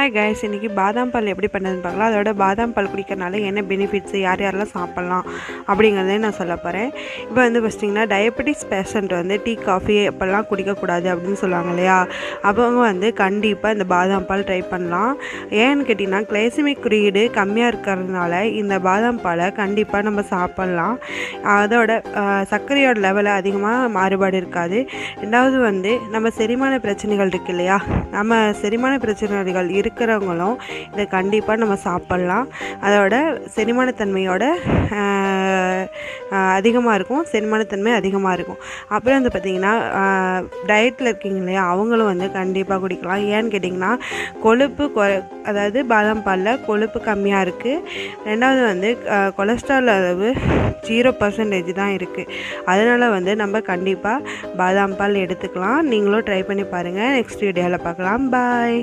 Hi guys, இன்றைக்கி பாதாம் பால் எப்படி பண்ணுறதுன்னு பார்க்கலாம். அதோட பாதாம் பால் குடிக்கிறனால என்ன பெனிஃபிட்ஸு, யார் யாரெல்லாம் சாப்பிட்லாம் அப்படிங்கிறதே நான் சொல்ல போகிறேன். இப்போ பார்த்திங்கன்னா டயபெட்டிக்ஸ் பேஷண்ட் டீ காஃபி அப்போல்லாம் குடிக்கக்கூடாது அப்படின்னு சொல்லுவாங்க இல்லையா. அவங்க கண்டிப்பாக இந்த பாதாம் பால் ட்ரை பண்ணலாம். ஏன்னு கேட்டிங்கன்னா கிளைசமிக் குறியீடு கம்மியாக இருக்கிறதுனால இந்த பாதாம் பாலை கண்டிப்பாக நம்ம சாப்பிட்லாம். அதோட சர்க்கரையோட லெவலில் அதிகமாக மாறுபாடு இருக்காது. ரெண்டாவது நம்ம செரிமான பிரச்சனைகள் இருக்குது இல்லையா, நம்ம செரிமான பிரச்சனைகள் இருக்கிறவங்களும் இதை கண்டிப்பாக நம்ம சாப்பிட்லாம். அதோட செரிமானத்தன்மையோட அதிகமாக இருக்கும், செரிமானத்தன்மை அதிகமாக இருக்கும். அப்புறம் பார்த்திங்கன்னா டயட்டில் இருக்கீங்க இல்லையா, அவங்களும் கண்டிப்பாக குடிக்கலாம். ஏன்னு கேட்டிங்கன்னா கொழுப்பு அதாவது பாதாம் பாலில் கொழுப்பு கம்மியாக இருக்குது. ரெண்டாவது கொலஸ்ட்ரால் அளவு 0% தான் இருக்குது. அதனால் நம்ம கண்டிப்பாக பாதாம் பால் எடுத்துக்கலாம். நீங்களும் ட்ரை பண்ணி பாருங்கள். நெக்ஸ்ட் வீடியோவில் பார்க்கலாம். பாய்.